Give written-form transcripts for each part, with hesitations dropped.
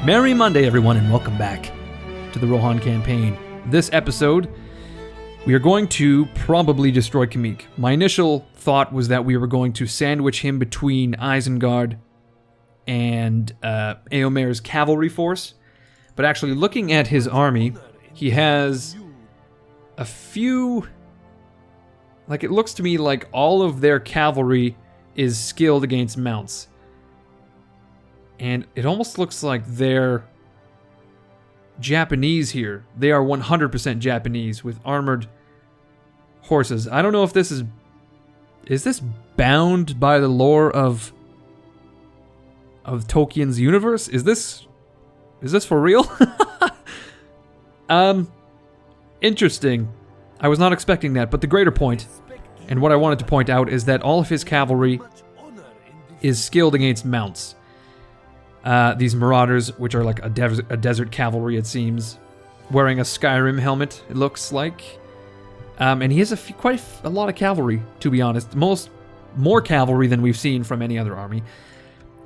Merry Monday, everyone, and welcome back to the Rohan campaign. This episode, we are going to probably destroy Kamik. My initial thought was that we were going to sandwich him between Isengard and Eomer's cavalry force, but actually looking at his army, he has a few... Like, it looks to me like all of their cavalry is skilled against mounts. And it almost looks like they're Japanese here. They are 100% Japanese with armored horses. I don't know if this is... Is this bound by the lore of Tolkien's universe? Is this for real? Interesting. I was not expecting that, but the greater point, and what I wanted to point out, is that all of his cavalry is skilled against mounts. These marauders, which are like a desert cavalry, it seems, wearing a Skyrim helmet, it looks like. And he has quite a lot of cavalry, to be honest. More cavalry than we've seen from any other army.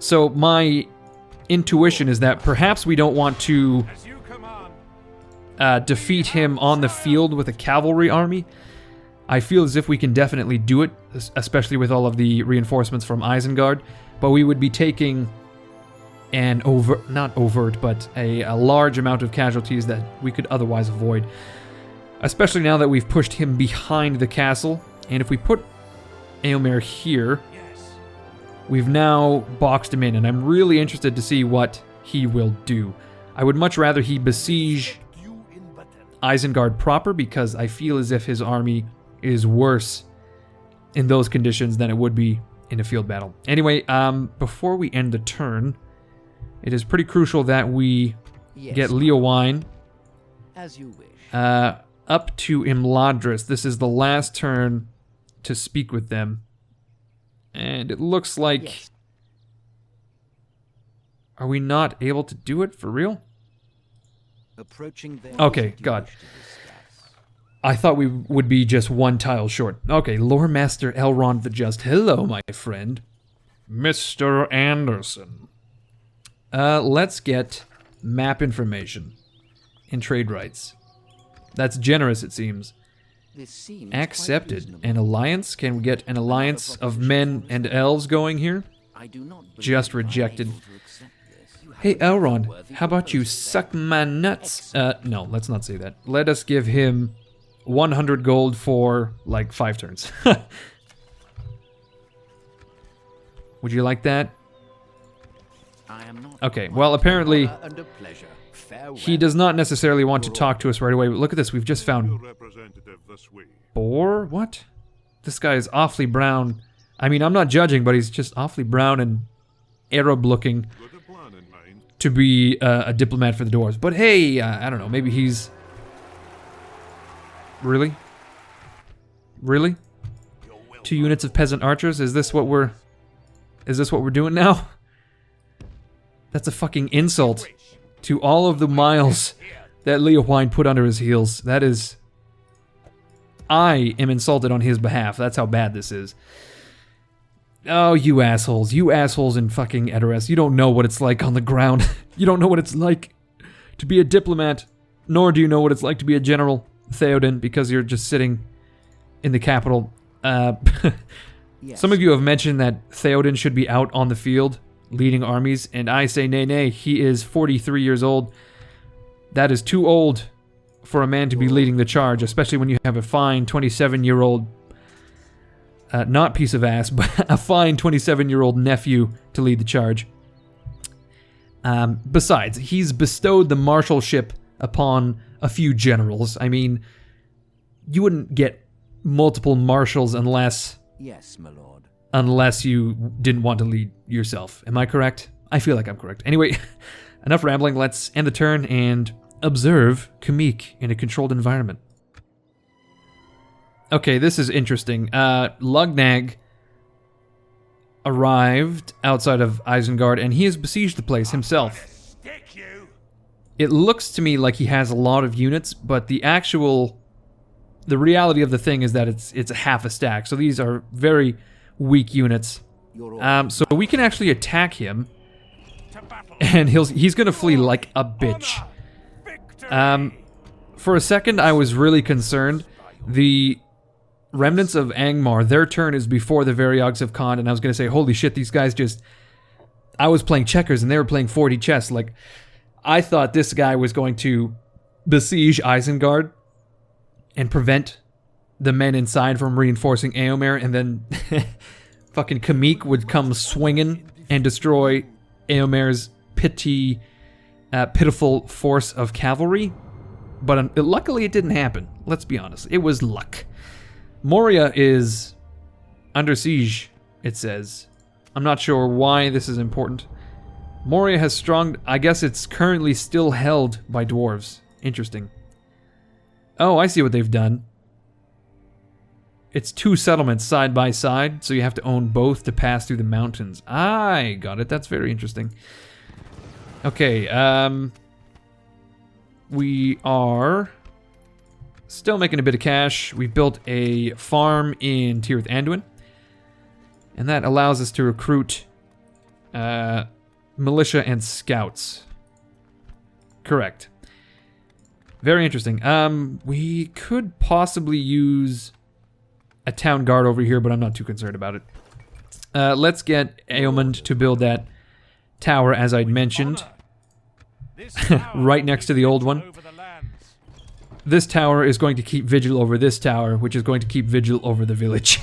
So my intuition is that perhaps we don't want to defeat him on the field with a cavalry army. I feel as if we can definitely do it, especially with all of the reinforcements from Isengard. But we would be taking an a large amount of casualties that we could otherwise avoid. Especially now that we've pushed him behind the castle. And if we put Eomer here, we've now boxed him in. And I'm really interested to see what he will do. I would much rather he besiege Isengard proper, because I feel as if his army is worse in those conditions than it would be in a field battle. Anyway, before we end the turn, it is pretty crucial that we get Leowine as you wish. Up to Imladris. This is the last turn to speak with them. And it looks like... Yes. Are we not able to do it for real? Okay, God. I thought we would be just one tile short. Okay, Lore Master Elrond the Just. Hello, my friend. Mr. Anderson. Let's get map information and trade rights. That's generous, it seems. Accepted. An alliance? Can we get an alliance of men and elves going here? Just rejected. Hey, Elrond, how about you suck my nuts? No, let's not say that. Let us give him 100 gold for, like, 5 turns. Would you like that? Okay, well, apparently he does not necessarily want to talk to us right away. But look at this, we've just found... Boar? What? This guy is awfully brown. I mean, I'm not judging, but he's just awfully brown and Arab-looking to be a diplomat for the dwarves. But hey, I don't know, maybe he's... Really? Really? 2 units of peasant archers? Is this what we're doing now? That's a fucking insult to all of the miles that Leowine put under his heels. That is... I am insulted on his behalf. That's how bad this is. Oh, you assholes. You assholes in fucking Edoras. You don't know what it's like on the ground. You don't know what it's like to be a diplomat. Nor do you know what it's like to be a general, Theoden, because you're just sitting in the capital. Yes. Some of you have mentioned that Theoden should be out on the field, leading armies, and I say nay. He is 43 years old. That is too old for a man to be leading the charge, especially when you have a fine 27-year-old... not piece of ass, but a fine 27-year-old nephew to lead the charge. Besides, he's bestowed the marshalship upon a few generals. I mean, you wouldn't get multiple marshals unless... Yes, my lord. Unless you didn't want to lead yourself. Am I correct? I feel like I'm correct. Anyway, enough rambling. Let's end the turn and observe Kamik in a controlled environment. Okay, this is interesting. Lugnag arrived outside of Isengard, and he has besieged the place himself. It looks to me like he has a lot of units, but the reality of the thing is that it's a half a stack. So these are very weak units. So we can actually attack him And he's gonna flee like a bitch. For a second, I was really concerned. The remnants of Angmar, their turn is before the Variogs of Khan, and I was gonna say, holy shit, these guys just... I was playing checkers and they were playing 40 chess. Like, I thought this guy was going to besiege Isengard and prevent the men inside from reinforcing Éomer, and then fucking Kamik would come swinging and destroy Éomer's pitiful force of cavalry. But luckily it didn't happen. Let's be honest. It was luck. Moria is under siege, it says. I'm not sure why this is important. Moria has strong... I guess it's currently still held by dwarves. Interesting. Oh, I see what they've done. It's 2 settlements side by side, so you have to own both to pass through the mountains. I got it. That's very interesting. Okay, we are still making a bit of cash. We built a farm in Tirith Anduin, and that allows us to recruit militia and scouts. Correct. Very interesting. We could possibly use a town guard over here, but I'm not too concerned about it. Let's get Éomer to build that tower, as I'd mentioned, right next to the old one. This tower is going to keep vigil over this tower, which is going to keep vigil over the village.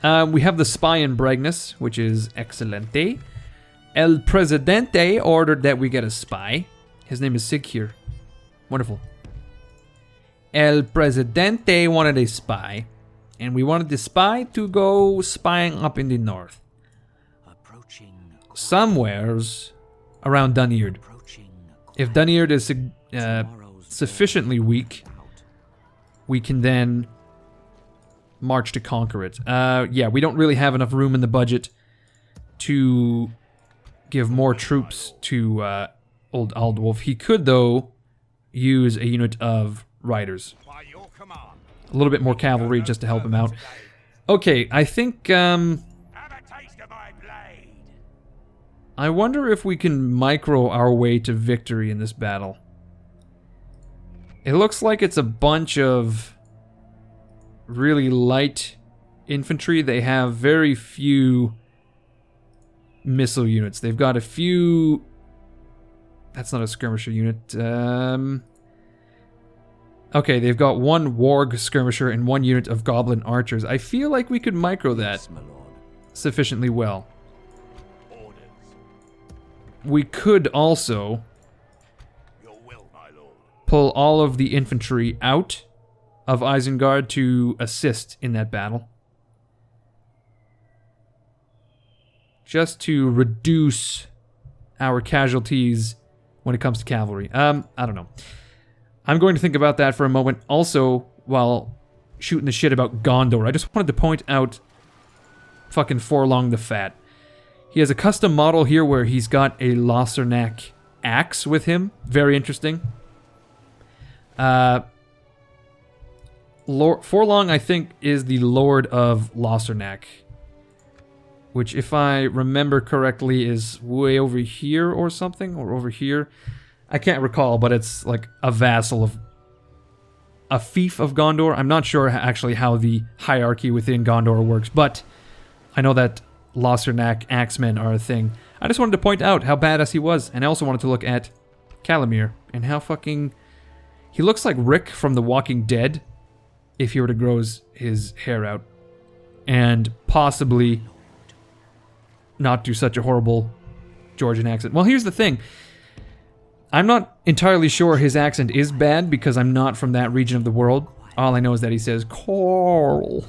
We have the spy in Bragness, which is excelente. El Presidente ordered that we get a spy. His name is Sighyr. Wonderful. El Presidente wanted a spy, and we wanted the spy to go spying up in the north. Somewheres around Dunyeard. If Dunyeard is sufficiently weak, we can then march to conquer it. Yeah, we don't really have enough room in the budget to give more troops to old Aldwulf. He could, though, use a unit of riders. A little bit more cavalry just to help him out. Okay, I think, I wonder if we can micro our way to victory in this battle. It looks like it's a bunch of really light infantry. They have very few missile units. They've got a few... That's not a skirmisher unit. Okay, they've got 1 warg skirmisher and 1 unit of goblin archers. I feel like we could micro that sufficiently well. We could also pull all of the infantry out of Isengard to assist in that battle. Just to reduce our casualties when it comes to cavalry. I don't know. I'm going to think about that for a moment. Also, while shooting the shit about Gondor, I just wanted to point out fucking Forlong the Fat. He has a custom model here where he's got a Losternac axe with him. Very interesting. Forlong, I think, is the Lord of Losternac, which, if I remember correctly, is way over here or something, or over here. I can't recall, but it's like a vassal of... a fief of Gondor. I'm not sure actually how the hierarchy within Gondor works, but I know that Losternac axemen are a thing. I just wanted to point out how badass he was, and I also wanted to look at Calamir, and how fucking... He looks like Rick from The Walking Dead, if he were to grow his hair out, and possibly not do such a horrible Georgian accent. Well, here's the thing. I'm not entirely sure his accent is bad, because I'm not from that region of the world. All I know is that he says, Coral.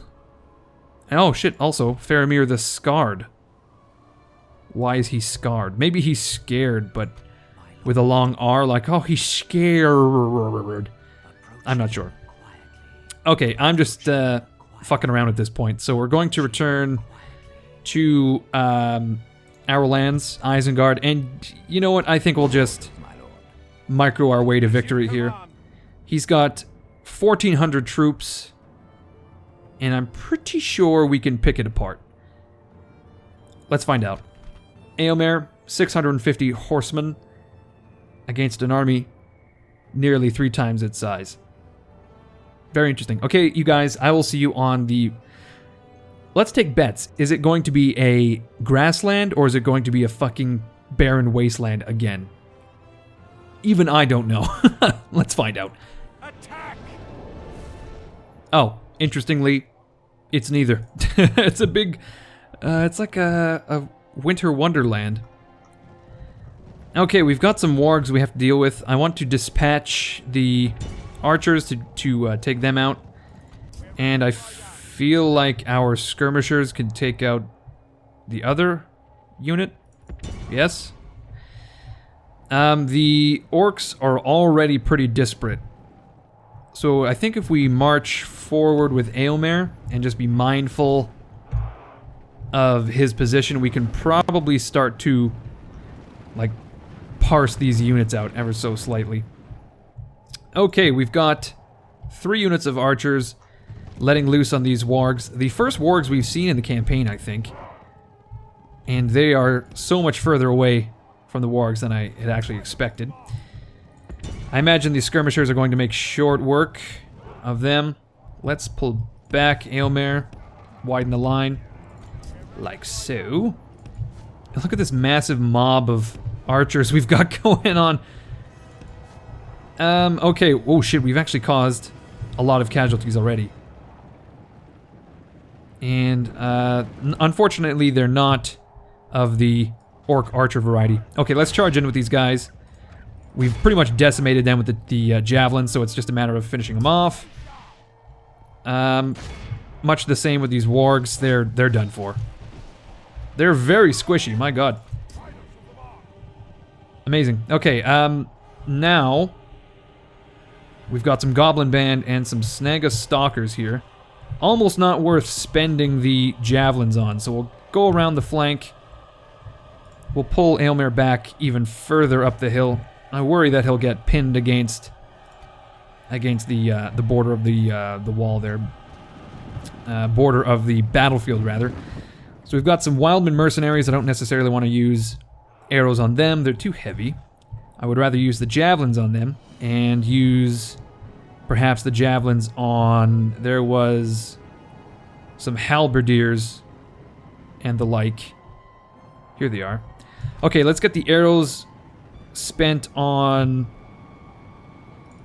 And oh shit, also, Faramir the Scarred. Why is he scarred? Maybe he's scared, but with a long R, like, oh, he's scared. I'm not sure. Okay, I'm just fucking around at this point. So we're going to return to our lands, Isengard, and you know what? I think we'll just micro our way to victory here. He's got 1,400 troops, and I'm pretty sure we can pick it apart. Let's find out. Éomer, 650 horsemen against an army nearly 3 times its size. Very interesting. Okay, you guys, I will see you on the... Let's take bets. Is it going to be a grassland or is it going to be a fucking barren wasteland again? Even I don't know. Let's find out. Attack! Oh, interestingly, it's neither. It's a big... it's like a winter wonderland. Okay, we've got some wargs we have to deal with. I want to dispatch the archers to take them out. And I feel like our skirmishers can take out the other unit. Yes. The orcs are already pretty disparate. So I think if we march forward with Eomer and just be mindful of his position, we can probably start to, like, parse these units out ever so slightly. Okay, we've got 3 units of archers letting loose on these wargs. The first wargs we've seen in the campaign, I think. And they are so much further away from the wargs than I had actually expected. I imagine these skirmishers are going to make short work of them. Let's pull back Eomer, widen the line, like so. Look at this massive mob of archers we've got going on. Okay, oh shit, we've actually caused a lot of casualties already. And, unfortunately, they're not of the orc archer variety. Okay, let's charge in with these guys. We've pretty much decimated them with the javelins, so it's just a matter of finishing them off. Much the same with these wargs. They're done for. They're very squishy, my god. Amazing. Okay, now we've got some goblin band and some Snaga stalkers here. Almost not worth spending the javelins on, so we'll go around the flank. We'll pull Eomer back even further up the hill. I worry that he'll get pinned against the border of the wall there. Border of the battlefield, rather. So we've got some wildman mercenaries. I don't necessarily want to use arrows on them. They're too heavy. I would rather use the javelins on them and use perhaps the javelins on... There was some halberdiers and the like. Here they are. Okay, let's get the arrows spent on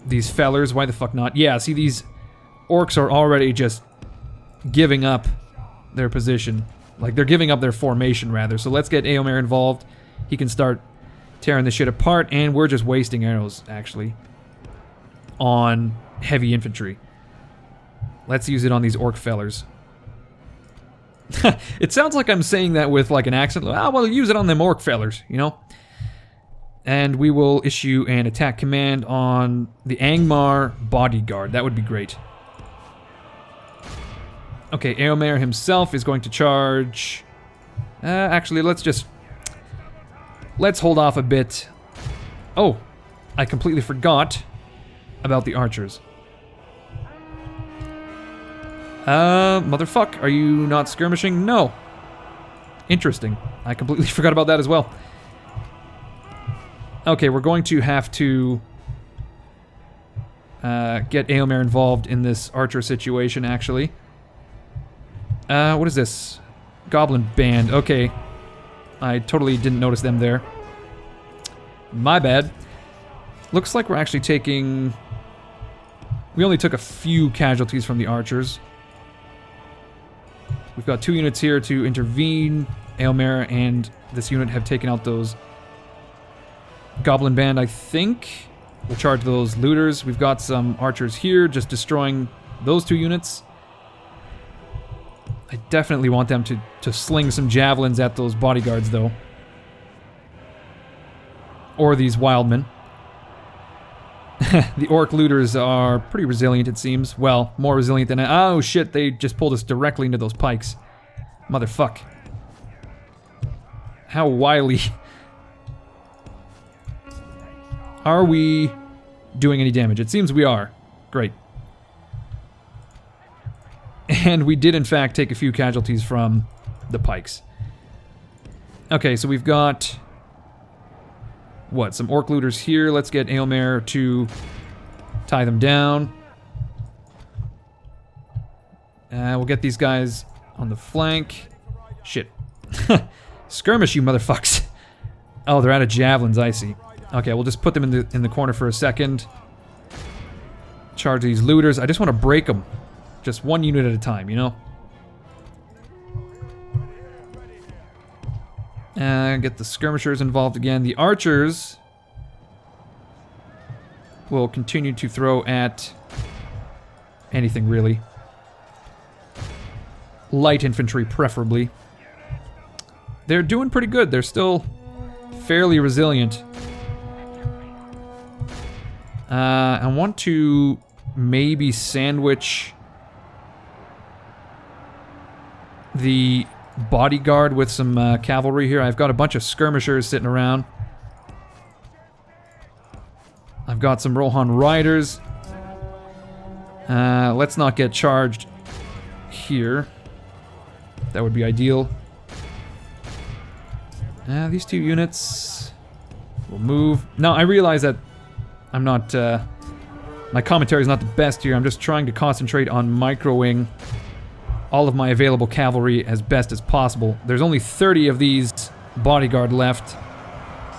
these fellers. Why the fuck not? Yeah, see, these orcs are already just giving up their position. Like, they're giving up their formation, rather. So let's get Eomer involved. He can start tearing this shit apart, and we're just wasting arrows, actually, on heavy infantry. Let's use it on these orc fellers. It sounds like I'm saying that with, like, an accent. Ah, well, use it on them orc fellers, you know? And we will issue an attack command on the Angmar bodyguard. That would be great. Okay, Eomer himself is going to charge... actually, let's hold off a bit. Oh, I completely forgot about the archers. Motherfuck, are you not skirmishing? No. Interesting. I completely forgot about that as well. Okay, we're going to have to get Eomer involved in this archer situation, actually. What is this? Goblin band. Okay. I totally didn't notice them there. My bad. Looks like we're actually taking... We only took a few casualties from the archers. We've got 2 units here to intervene. Eomer and this unit have taken out those goblin band, I think. We'll charge those looters. We've got some archers here just destroying those 2 units. I definitely want them to sling some javelins at those bodyguards, though. Or these wildmen. The orc looters are pretty resilient, it seems. Well, more resilient than... Oh, shit, they just pulled us directly into those pikes. Motherfuck. How wily. Are we doing any damage? It seems we are. Great. And we did, in fact, take a few casualties from the pikes. Okay, so we've got what? Some orc looters here. Let's get Aylmer to tie them down. We'll get these guys on the flank. Shit. Skirmish, you motherfucks. Oh, they're out of javelins, I see. Okay, we'll just put them in the corner for a second. Charge these looters. I just want to break them. Just one unit at a time, you know? Get the skirmishers involved again. The archers will continue to throw at anything, really. Light infantry, preferably. They're doing pretty good. They're still fairly resilient. I want to maybe sandwich the bodyguard with some cavalry here. I've got a bunch of skirmishers sitting around. I've got some Rohan riders. Let's not get charged here. That would be ideal. These two units will move. Now, I realize that I'm not... my commentary is not the best here. I'm just trying to concentrate on microing all of my available cavalry as best as possible. There's only 30 of these bodyguard left.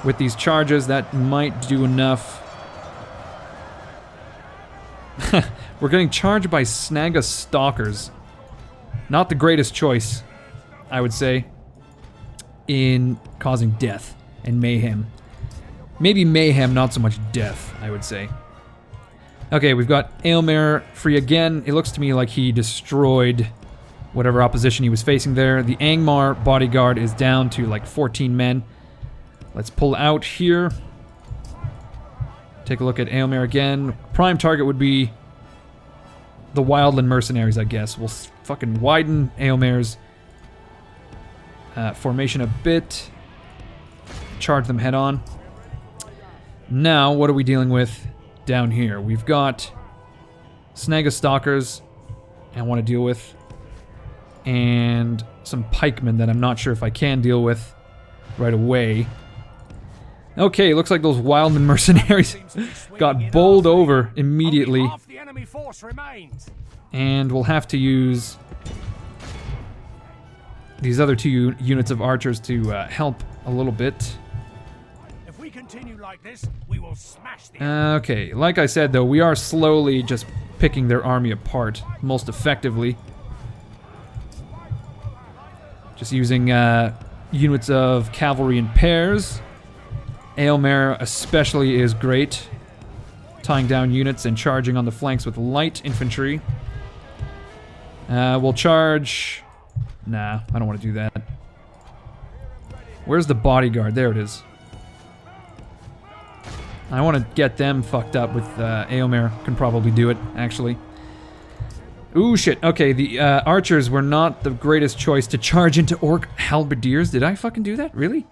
With these charges, that might do enough. We're getting charged by Snaga stalkers. Not the greatest choice, I would say, in causing death and mayhem. Maybe mayhem, not so much death, I would say. Okay, we've got Aylmer free again. It looks to me like he destroyed whatever opposition he was facing there. The Angmar bodyguard is down to like 14 men. Let's pull out here. Take a look at Aylmer again. Prime target would be the Wildland mercenaries, I guess. We'll fucking widen Aylmer's formation a bit. Charge them head on. Now, what are we dealing with down here? We've got Snaga stalkers I want to deal with, and some pikemen that I'm not sure if I can deal with right away. Okay, looks like those Wildman mercenaries got bowled over immediately. And we'll have to use these other two units of archers to help a little bit. If we continue like this, we will smash the Okay, like I said though, we are slowly just picking their army apart most effectively. Just using units of cavalry in pairs. Aylmer especially is great, tying down units and charging on the flanks with light infantry. We'll charge... Nah, I don't want to do that. Where's the bodyguard? There it is. I want to get them fucked up with Aylmer. Can probably do it, actually. Ooh, shit. Okay, the archers were not the greatest choice to charge into orc halberdiers. Did I fucking do that? Really?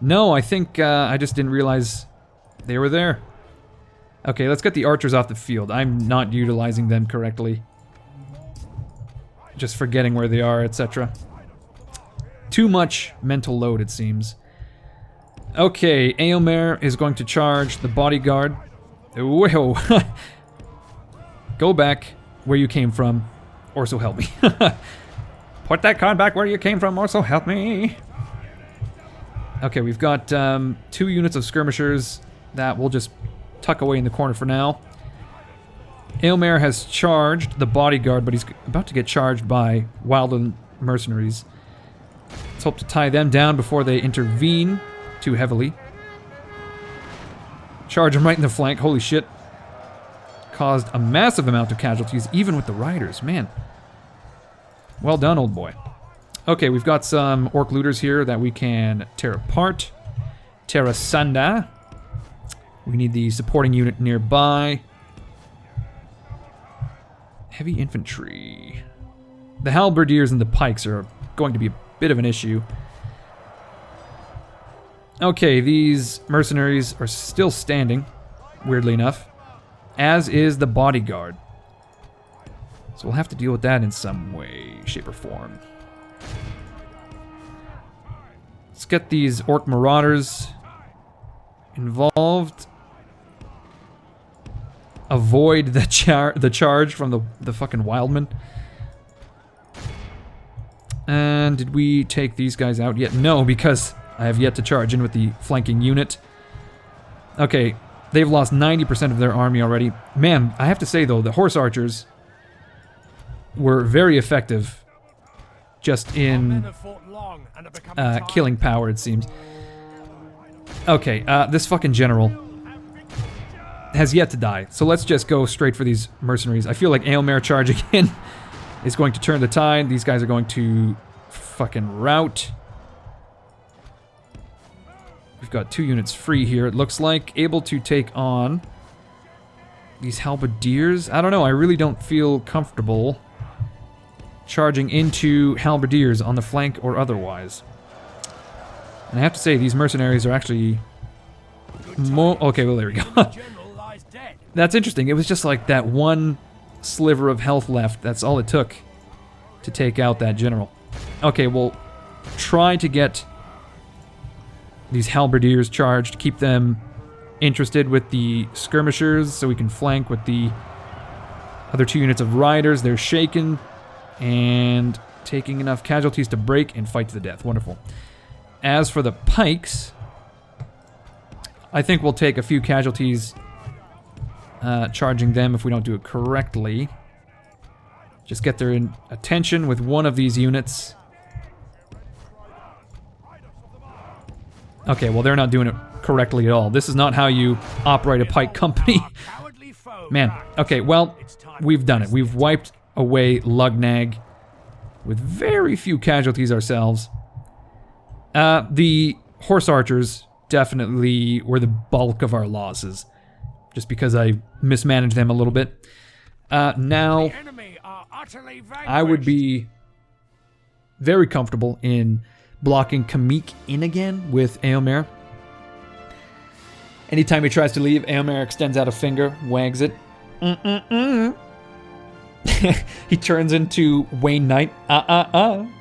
No, I think I just didn't realize they were there. Okay, let's get the archers off the field. I'm not utilizing them correctly. Just forgetting where they are, etc. Too much mental load, it seems. Okay, Aylmer is going to charge the bodyguard. Whoa. Go back where you came from, or so help me. Put that card back where you came from, or so help me. Okay, we've got 2 units of skirmishers that we'll just tuck away in the corner for now. Aylmer has charged the bodyguard, but he's about to get charged by Wildland mercenaries. Let's hope to tie them down before they intervene too heavily. Charge him right in the flank. Holy shit. Caused a massive amount of casualties, even with the riders. Man. Well done, old boy. Okay, we've got some orc looters here that we can tear apart. Tear asunder. We need the supporting unit nearby. Heavy infantry. The halberdiers and the pikes are going to be a bit of an issue. Okay, these mercenaries are still standing, weirdly enough, as is the bodyguard. So we'll have to deal with that in some way, shape, or form. Let's get these orc marauders involved. Avoid the charge from the fucking wildmen. And did we take these guys out yet? No, because I have yet to charge in with the flanking unit. Okay, they've lost 90% of their army already. Man, I have to say though, the horse archers were very effective just in killing power, it seems. Okay, this fucking general has yet to die, so let's just go straight for these mercenaries. I feel like Aylmer charging in is going to turn the tide. These guys are going to fucking rout. We've got 2 units free here, it looks like. Able to take on these halberdiers. I don't know, I really don't feel comfortable charging into halberdiers on the flank or otherwise. And I have to say, these mercenaries are actually more... Okay, well, there we go. That's interesting. It was just like that one sliver of health left. That's all it took to take out that general. Okay, we'll try to get these halberdiers charged, keep them interested with the skirmishers so we can flank with the other 2 units of riders. They're shaken and taking enough casualties to break and fight to the death. Wonderful. As for the pikes, I think we'll take a few casualties charging them if we don't do it correctly. Just get their attention with one of these units. Okay, well, they're not doing it correctly at all. This is not how you operate a pike company. Man, okay, well, we've done it. We've wiped away Lugnag with very few casualties ourselves. The horse archers definitely were the bulk of our losses, just because I mismanaged them a little bit. Now, I would be very comfortable in blocking Kamik in again with Aylmer. Anytime he tries to leave, Aylmer extends out a finger, wags it. He turns into Wayne Knight.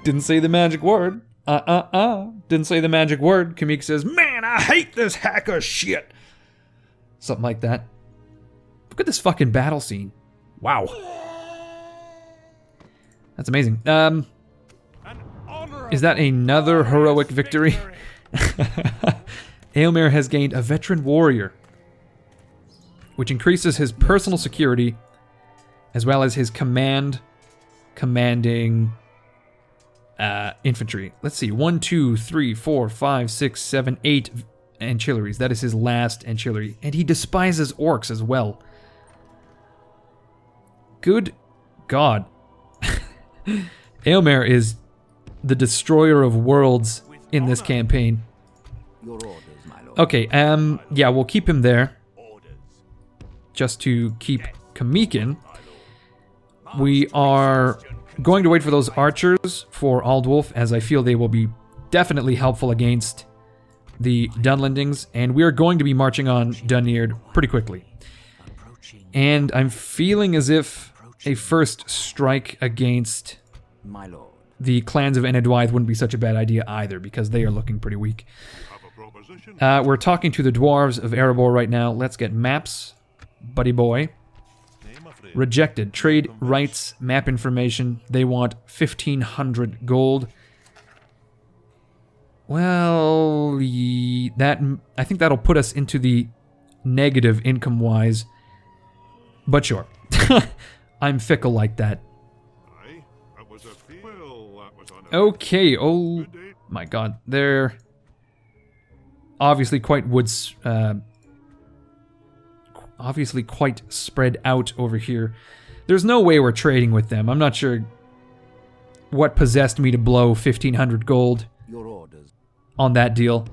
Didn't say the magic word. Didn't say the magic word. Kamik says, "Man, I hate this hacker shit." Something like that. Look at this fucking battle scene. Wow. That's amazing. Is that another heroic victory? Aylmer has gained a veteran warrior, which increases his personal security as well as his commanding infantry. Let's see, 1, 2, 3, 4, 5, 6, 7, 8 ancillaries. That is his last ancillary. And he despises orcs as well. Good God. Aylmer is the destroyer of worlds in this campaign. Okay, yeah, we'll keep him there. Just to keep Kamik in. We are going to wait for those archers for Aldwulf, as I feel they will be definitely helpful against the Dunlendings, and we are going to be marching on Dunneard pretty quickly. And I'm feeling as if a first strike against the clans of Enedwythe wouldn't be such a bad idea either, because they are looking pretty weak. We're talking to the dwarves of Erebor right now. Let's get maps, buddy boy. Rejected. Trade rights, map information. They want 1,500 gold. Well, I think that'll put us into the negative income-wise. But sure. I'm fickle like that. Okay, oh my god. They're obviously quite obviously quite spread out over here. There's no way we're trading with them. I'm not sure what possessed me to blow 1,500 gold on that deal.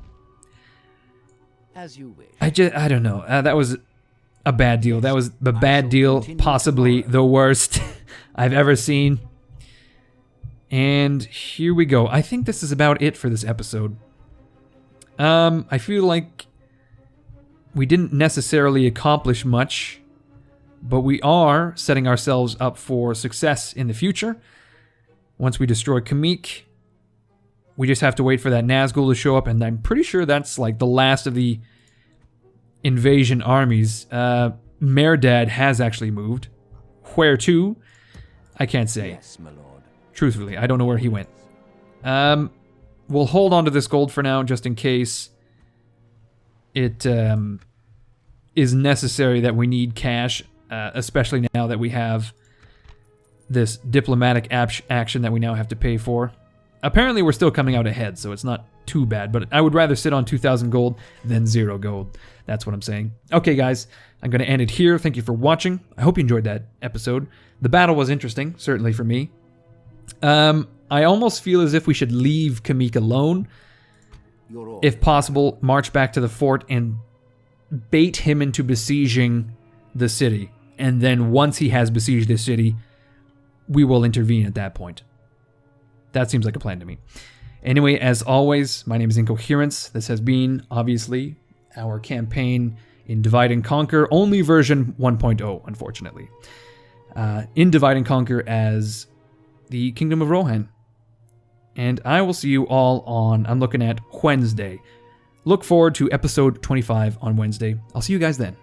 As you wish. I don't know. That was a bad deal. That was the bad deal, possibly the worst I've ever seen. And here we go. I think this is about it for this episode. I feel like we didn't necessarily accomplish much, but we are setting ourselves up for success in the future. Once we destroy Kamik, we just have to wait for that Nazgul to show up, and I'm pretty sure that's like the last of the invasion armies. Merdad has actually moved. Where to? I can't say. Yes, my lord. Truthfully, I don't know where he went. We'll hold on to this gold for now, just in case it is necessary that we need cash, especially now that we have this diplomatic action that we now have to pay for. Apparently, we're still coming out ahead, so it's not too bad, but I would rather sit on 2,000 gold than 0 gold. That's what I'm saying. Okay, guys, I'm going to end it here. Thank you for watching. I hope you enjoyed that episode. The battle was interesting, certainly for me. I almost feel as if we should leave Kamik alone. If possible, march back to the fort and bait him into besieging the city. And then once he has besieged the city, we will intervene at that point. That seems like a plan to me. Anyway, as always, my name is Incoherence. This has been, obviously, our campaign in Divide and Conquer, only version 1.0, unfortunately. In Divide and Conquer as the Kingdom of Rohan. And I will see you all on, I'm looking at Wednesday. Look forward to episode 25 on Wednesday. I'll see you guys then.